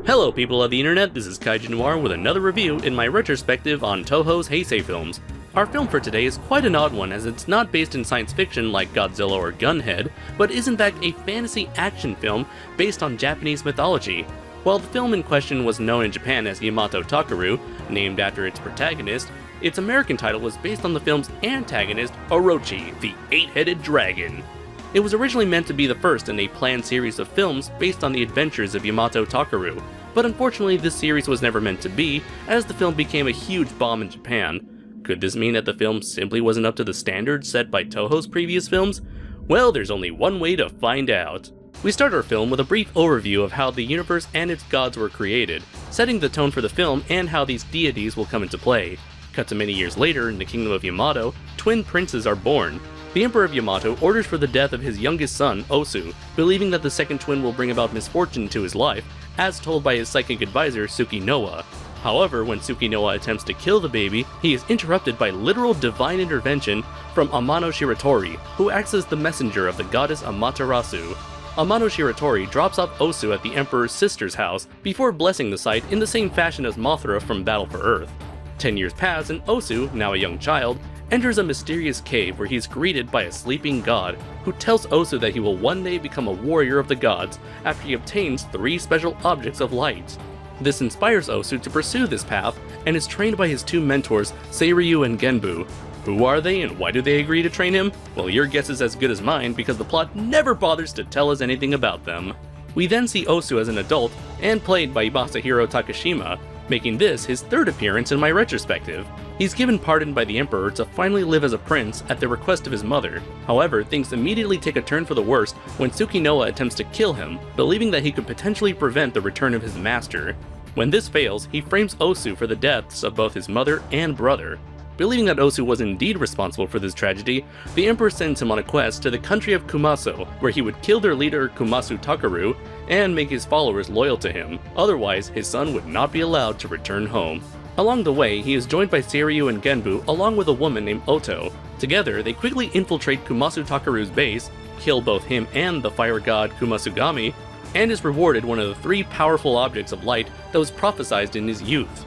Hello people of the internet, this is Kaiju Noir with another review in my retrospective on Toho's Heisei films. Our film for today is quite an odd one as it's not based in science fiction like Godzilla or Gunhead, but is in fact a fantasy action film based on Japanese mythology. While the film in question was known in Japan as Yamato Takeru, named after its protagonist, its American title was based on the film's antagonist, Orochi, the eight-headed dragon. It was originally meant to be the first in a planned series of films based on the adventures of Yamato Takeru, but unfortunately this series was never meant to be, as the film became a huge bomb in Japan. Could this mean that the film simply wasn't up to the standards set by Toho's previous films? Well, there's only one way to find out. We start our film with a brief overview of how the universe and its gods were created, setting the tone for the film and how these deities will come into play. Cut to many years later, in the kingdom of Yamato, twin princes are born. The Emperor of Yamato orders for the death of his youngest son, Osu, believing that the second twin will bring about misfortune to his life, as told by his psychic advisor, Tsukinoa. However, when Tsukinoa attempts to kill the baby, he is interrupted by literal divine intervention from Amano Shiratori, who acts as the messenger of the goddess Amaterasu. Amano Shiratori drops off Osu at the Emperor's sister's house before blessing the site in the same fashion as Mothra from Battle for Earth. 10 years pass and Osu, now a young child, enters a mysterious cave where he is greeted by a sleeping god, who tells Osu that he will one day become a warrior of the gods after he obtains 3 special objects of light. This inspires Osu to pursue this path and is trained by his 2 mentors, Seiryu and Genbu. Who are they and why do they agree to train him? Well, your guess is as good as mine because the plot never bothers to tell us anything about them. We then see Osu as an adult and played by Masahiro Takashima, making this his 3rd appearance in my retrospective. He's given pardon by the Emperor to finally live as a prince at the request of his mother. However, things immediately take a turn for the worst when Tsukinoa attempts to kill him, believing that he could potentially prevent the return of his master. When this fails, he frames Osu for the deaths of both his mother and brother. Believing that Osu was indeed responsible for this tragedy, the Emperor sends him on a quest to the country of Kumaso, where he would kill their leader Kumasu Takeru and make his followers loyal to him. Otherwise, his son would not be allowed to return home. Along the way, he is joined by Seiryu and Genbu along with a woman named Oto. Together, they quickly infiltrate Kumasu Takeru's base, kill both him and the fire god Kumasugami, and is rewarded one of the 3 powerful objects of light that was prophesied in his youth.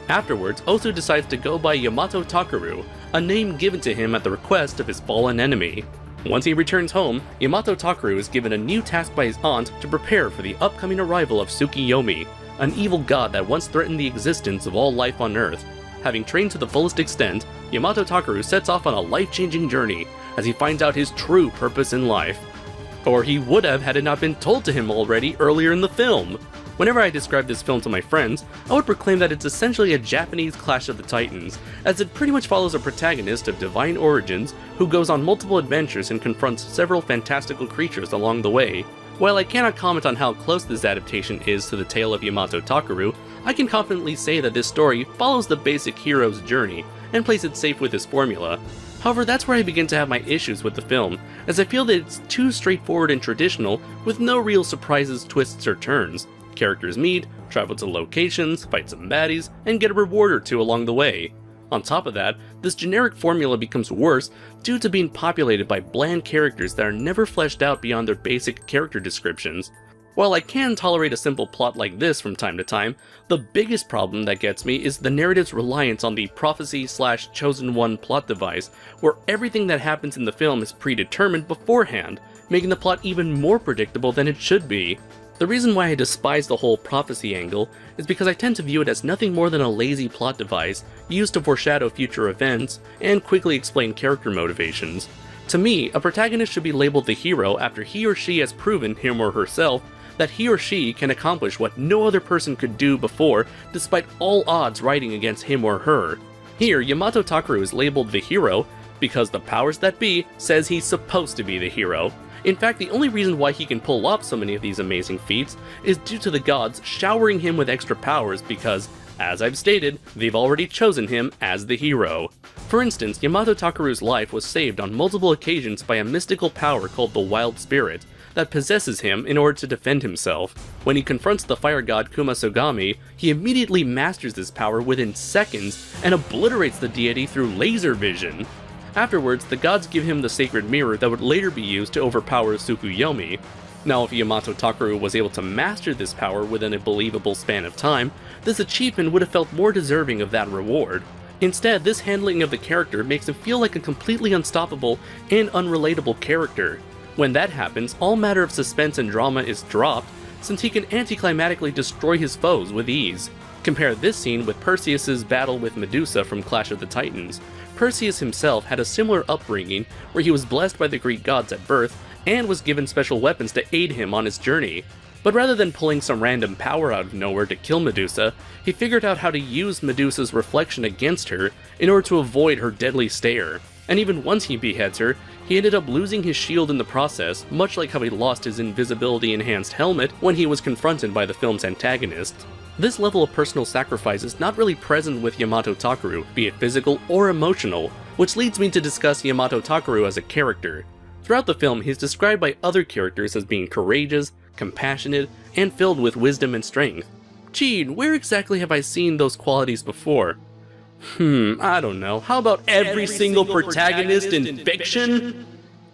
Afterwards, Osu decides to go by Yamato Takeru, a name given to him at the request of his fallen enemy. Once he returns home, Yamato Takeru is given a new task by his aunt to prepare for the upcoming arrival of Tsukiyomi, an evil god that once threatened the existence of all life on Earth. Having trained to the fullest extent, Yamato Takeru sets off on a life-changing journey as he finds out his true purpose in life. Or he would have had it not been told to him already earlier in the film. Whenever I describe this film to my friends, I would proclaim that it's essentially a Japanese Clash of the Titans, as it pretty much follows a protagonist of divine origins who goes on multiple adventures and confronts several fantastical creatures along the way. While I cannot comment on how close this adaptation is to the tale of Yamato Takeru, I can confidently say that this story follows the basic hero's journey and plays it safe with this formula. However, that's where I begin to have my issues with the film, as I feel that it's too straightforward and traditional with no real surprises, twists, or turns. Characters meet, travel to locations, fight some baddies, and get a reward or 2 along the way. On top of that, this generic formula becomes worse due to being populated by bland characters that are never fleshed out beyond their basic character descriptions. While I can tolerate a simple plot like this from time to time, the biggest problem that gets me is the narrative's reliance on the prophecy/chosen one plot device, where everything that happens in the film is predetermined beforehand, making the plot even more predictable than it should be. The reason why I despise the whole prophecy angle is because I tend to view it as nothing more than a lazy plot device used to foreshadow future events and quickly explain character motivations. To me, a protagonist should be labeled the hero after he or she has proven, him or herself, that he or she can accomplish what no other person could do before despite all odds riding against him or her. Here, Yamato Takeru is labeled the hero because the powers that be says he's supposed to be the hero. In fact, the only reason why he can pull off so many of these amazing feats is due to the gods showering him with extra powers because, as I've stated, they've already chosen him as the hero. For instance, Yamato Takeru's life was saved on multiple occasions by a mystical power called the Wild Spirit that possesses him in order to defend himself. When he confronts the fire god Kumasugami, he immediately masters this power within seconds and obliterates the deity through laser vision. Afterwards, the gods give him the sacred mirror that would later be used to overpower Tsukuyomi. Now, if Yamato Takeru was able to master this power within a believable span of time, this achievement would have felt more deserving of that reward. Instead, this handling of the character makes him feel like a completely unstoppable and unrelatable character. When that happens, all matter of suspense and drama is dropped, since he can anticlimactically destroy his foes with ease. Compare this scene with Perseus' battle with Medusa from Clash of the Titans. Perseus himself had a similar upbringing, where he was blessed by the Greek gods at birth, and was given special weapons to aid him on his journey. But rather than pulling some random power out of nowhere to kill Medusa, he figured out how to use Medusa's reflection against her in order to avoid her deadly stare. And even once he beheads her, he ended up losing his shield in the process, much like how he lost his invisibility-enhanced helmet when he was confronted by the film's antagonist. This level of personal sacrifice is not really present with Yamato Takeru, be it physical or emotional, which leads me to discuss Yamato Takeru as a character. Throughout the film, he's described by other characters as being courageous, compassionate, and filled with wisdom and strength. Gee, where exactly have I seen those qualities before? I don't know. How about every single protagonist in fiction?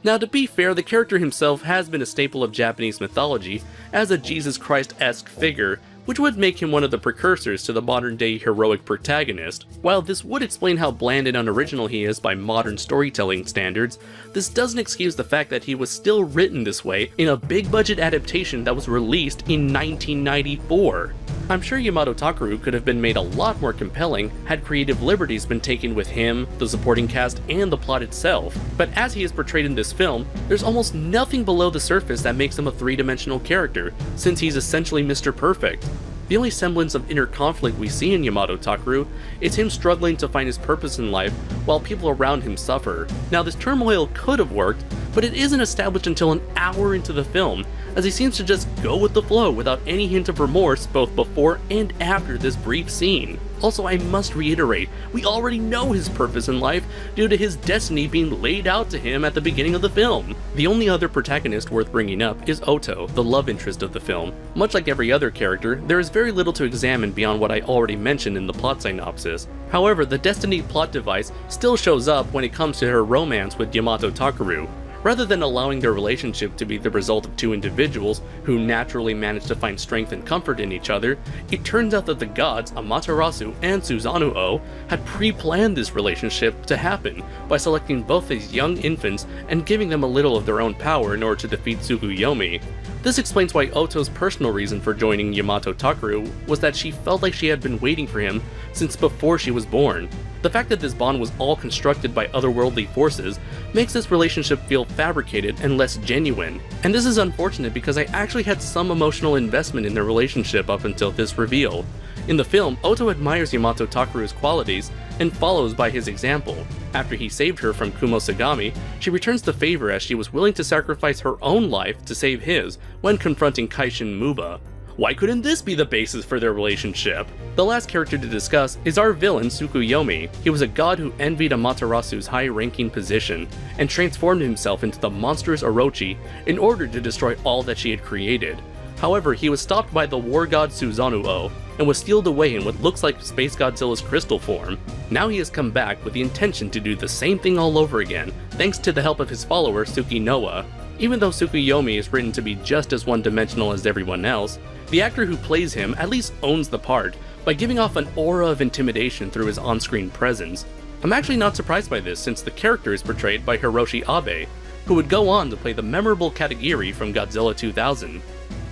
Now, to be fair, the character himself has been a staple of Japanese mythology as a Jesus Christ-esque figure, which would make him one of the precursors to the modern-day heroic protagonist. While this would explain how bland and unoriginal he is by modern storytelling standards, this doesn't excuse the fact that he was still written this way in a big-budget adaptation that was released in 1994. I'm sure Yamato Takeru could have been made a lot more compelling had creative liberties been taken with him, the supporting cast, and the plot itself. But as he is portrayed in this film, there's almost nothing below the surface that makes him a three-dimensional character, since he's essentially Mr. Perfect. The only semblance of inner conflict we see in Yamato Takeru is him struggling to find his purpose in life while people around him suffer. Now, this turmoil could have worked, but it isn't established until an hour into the film, as he seems to just go with the flow without any hint of remorse both before and after this brief scene. Also, I must reiterate, we already know his purpose in life due to his destiny being laid out to him at the beginning of the film. The only other protagonist worth bringing up is Oto, the love interest of the film. Much like every other character, there is very little to examine beyond what I already mentioned in the plot synopsis. However, the destiny plot device still shows up when it comes to her romance with Yamato Takeru. Rather than allowing their relationship to be the result of two individuals who naturally manage to find strength and comfort in each other, it turns out that the gods Amaterasu and Susanoo had pre-planned this relationship to happen by selecting both these young infants and giving them a little of their own power in order to defeat Tsukuyomi. This explains why Oto's personal reason for joining Yamato Takeru was that she felt like she had been waiting for him since before she was born. The fact that this bond was all constructed by otherworldly forces makes this relationship feel fabricated and less genuine. And this is unfortunate because I actually had some emotional investment in their relationship up until this reveal. In the film, Oto admires Yamato Takeru's qualities and follows by his example. After he saved her from Kumosagami, she returns the favor as she was willing to sacrifice her own life to save his when confronting Kaishin Muba. Why couldn't this be the basis for their relationship? The last character to discuss is our villain Tsukuyomi. He was a god who envied Amaterasu's high-ranking position, and transformed himself into the monstrous Orochi in order to destroy all that she had created. However, he was stopped by the war god Susanoo, and was sealed away in what looks like Space Godzilla's crystal form. Now he has come back with the intention to do the same thing all over again, thanks to the help of his follower Tsukinoa. Even though Tsukuyomi is written to be just as one-dimensional as everyone else, the actor who plays him at least owns the part by giving off an aura of intimidation through his on-screen presence. I'm actually not surprised by this since the character is portrayed by Hiroshi Abe, who would go on to play the memorable Katagiri from Godzilla 2000.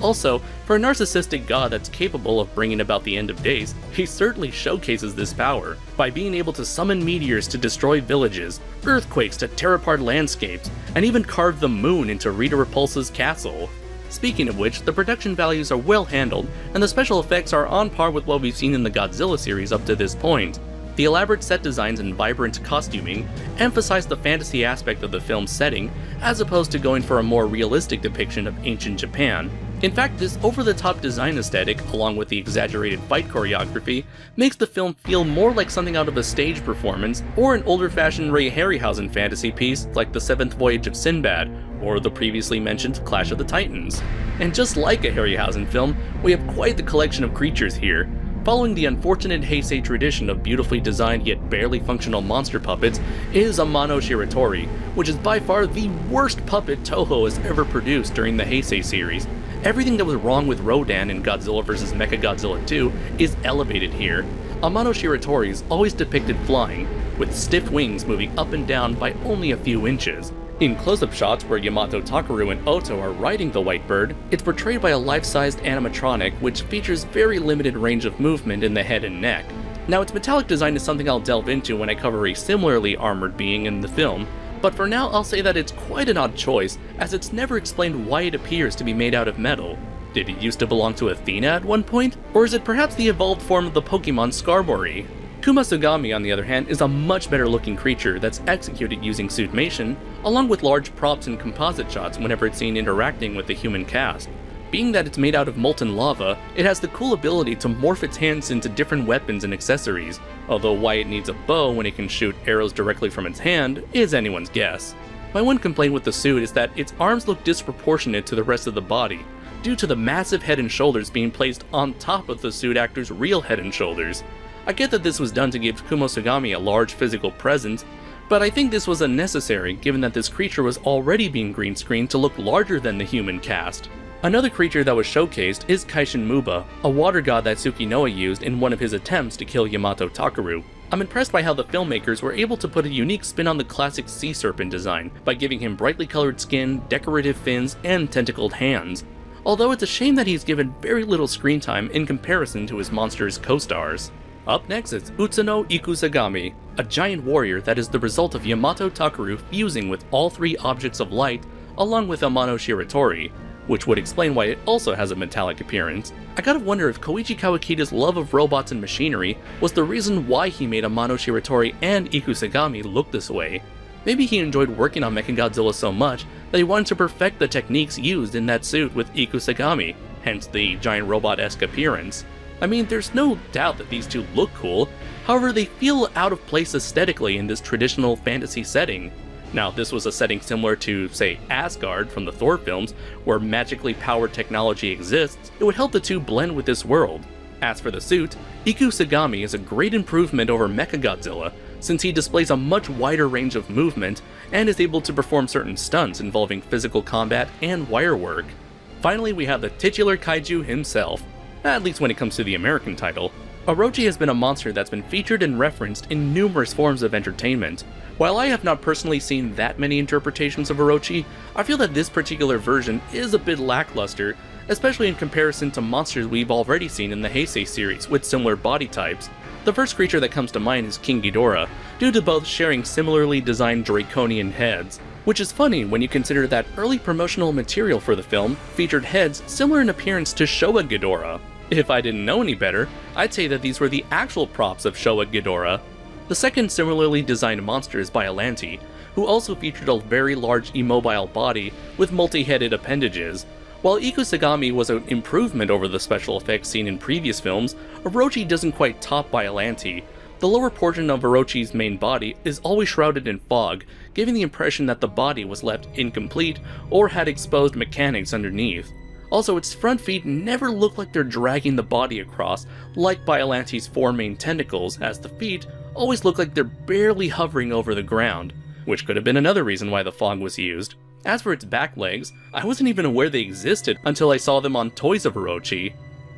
Also, for a narcissistic god that's capable of bringing about the end of days, he certainly showcases this power by being able to summon meteors to destroy villages, earthquakes to tear apart landscapes, and even carve the moon into Rita Repulsa's castle. Speaking of which, the production values are well handled, and the special effects are on par with what we've seen in the Godzilla series up to this point. The elaborate set designs and vibrant costuming emphasize the fantasy aspect of the film's setting, as opposed to going for a more realistic depiction of ancient Japan. In fact, this over-the-top design aesthetic, along with the exaggerated fight choreography, makes the film feel more like something out of a stage performance, or an older-fashioned Ray Harryhausen fantasy piece like The Seventh Voyage of Sinbad, or the previously mentioned Clash of the Titans. And just like a Harryhausen film, we have quite the collection of creatures here. Following the unfortunate Heisei tradition of beautifully designed yet barely functional monster puppets is Amano Shiratori, which is by far the worst puppet Toho has ever produced during the Heisei series. Everything that was wrong with Rodan in Godzilla vs. Mechagodzilla 2 is elevated here. Amano Shiratori is always depicted flying, with stiff wings moving up and down by only a few inches. In close-up shots where Yamato Takeru and Oto are riding the white bird, it's portrayed by a life-sized animatronic which features very limited range of movement in the head and neck. Now, its metallic design is something I'll delve into when I cover a similarly armored being in the film, but for now I'll say that it's quite an odd choice, as it's never explained why it appears to be made out of metal. Did it used to belong to Athena at one point? Or is it perhaps the evolved form of the Pokemon Scarbori? Kumasugami, on the other hand, is a much better looking creature that's executed using suitmation, along with large props and composite shots whenever it's seen interacting with the human cast. Being that it's made out of molten lava, it has the cool ability to morph its hands into different weapons and accessories, although why it needs a bow when it can shoot arrows directly from its hand is anyone's guess. My one complaint with the suit is that its arms look disproportionate to the rest of the body, due to the massive head and shoulders being placed on top of the suit actor's real head and shoulders. I get that this was done to give Kumasugami a large physical presence, but I think this was unnecessary given that this creature was already being green screened to look larger than the human cast. Another creature that was showcased is Kaishin Muba, a water god that Tsukinoa used in one of his attempts to kill Yamato Takeru. I'm impressed by how the filmmakers were able to put a unique spin on the classic sea serpent design by giving him brightly colored skin, decorative fins, and tentacled hands. Although it's a shame that he's given very little screen time in comparison to his monster's co-stars. Up next is Utsuno Ikusagami, a giant warrior that is the result of Yamato Takeru fusing with all three objects of light along with Amano Shiratori, which would explain why it also has a metallic appearance. I gotta wonder if Koichi Kawakida's love of robots and machinery was the reason why he made Amano Shiratori and Ikusagami look this way. Maybe he enjoyed working on Mechagodzilla so much that he wanted to perfect the techniques used in that suit with Ikusagami, hence the giant robot-esque appearance. I mean, there's no doubt that these two look cool, however they feel out of place aesthetically in this traditional fantasy setting. Now, if this was a setting similar to, say, Asgard from the Thor films, where magically powered technology exists, it would help the two blend with this world. As for the suit, Ikusagami is a great improvement over Mechagodzilla, since he displays a much wider range of movement and is able to perform certain stunts involving physical combat and wire work. Finally, we have the titular kaiju himself, at least when it comes to the American title. Orochi has been a monster that's been featured and referenced in numerous forms of entertainment. While I have not personally seen that many interpretations of Orochi, I feel that this particular version is a bit lackluster, especially in comparison to monsters we've already seen in the Heisei series with similar body types. The first creature that comes to mind is King Ghidorah, due to both sharing similarly designed draconian heads, which is funny when you consider that early promotional material for the film featured heads similar in appearance to Showa Ghidorah. If I didn't know any better, I'd say that these were the actual props of Showa Ghidorah. The second similarly designed monster is Biollante, who also featured a very large immobile body with multi-headed appendages. While Ikusagami was an improvement over the special effects seen in previous films, Orochi doesn't quite top Biollante. The lower portion of Orochi's main body is always shrouded in fog, giving the impression that the body was left incomplete or had exposed mechanics underneath. Also, its front feet never look like they're dragging the body across, like Biollante's four main tentacles, as the feet always look like they're barely hovering over the ground, which could have been another reason why the fog was used. As for its back legs, I wasn't even aware they existed until I saw them on toys of Orochi.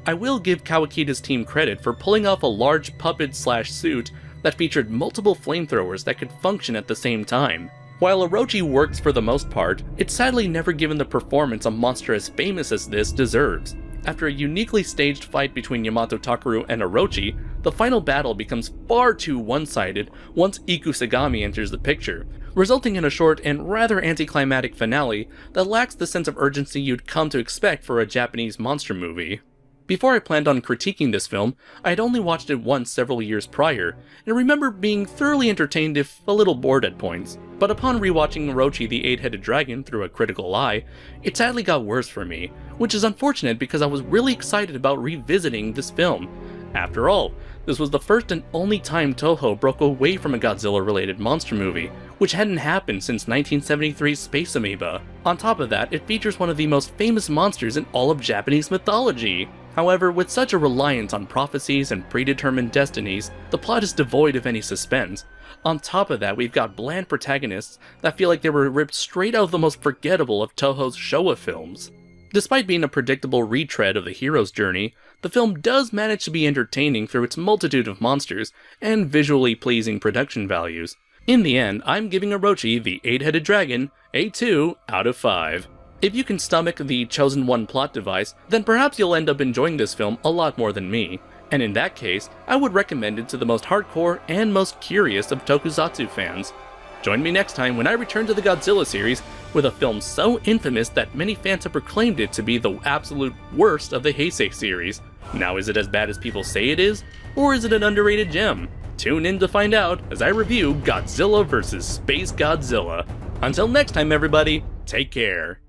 I will give Kawakida's team credit for pulling off a large puppet/suit that featured multiple flamethrowers that could function at the same time. While Orochi works for the most part, it's sadly never given the performance a monster as famous as this deserves. After a uniquely staged fight between Yamato Takeru and Orochi, the final battle becomes far too one-sided once Ikusagami enters the picture, resulting in a short and rather anticlimactic finale that lacks the sense of urgency you'd come to expect for a Japanese monster movie. Before I planned on critiquing this film, I had only watched it once several years prior, and remember being thoroughly entertained if a little bored at points. But upon rewatching Orochi the Eight-Headed Dragon through a critical eye, it sadly got worse for me, which is unfortunate because I was really excited about revisiting this film. After all, this was the first and only time Toho broke away from a Godzilla-related monster movie, which hadn't happened since 1973's Space Amoeba. On top of that, it features one of the most famous monsters in all of Japanese mythology. However, with such a reliance on prophecies and predetermined destinies, the plot is devoid of any suspense. On top of that, we've got bland protagonists that feel like they were ripped straight out of the most forgettable of Toho's Showa films. Despite being a predictable retread of the hero's journey, the film does manage to be entertaining through its multitude of monsters and visually pleasing production values. In the end, I'm giving Orochi, the 8-headed dragon, a 2 out of 5. If you can stomach the Chosen One plot device, then perhaps you'll end up enjoying this film a lot more than me. And in that case, I would recommend it to the most hardcore and most curious of tokusatsu fans. Join me next time when I return to the Godzilla series with a film so infamous that many fans have proclaimed it to be the absolute worst of the Heisei series. Now, is it as bad as people say it is? Or is it an underrated gem? Tune in to find out as I review Godzilla vs. Space Godzilla. Until next time, everybody, take care.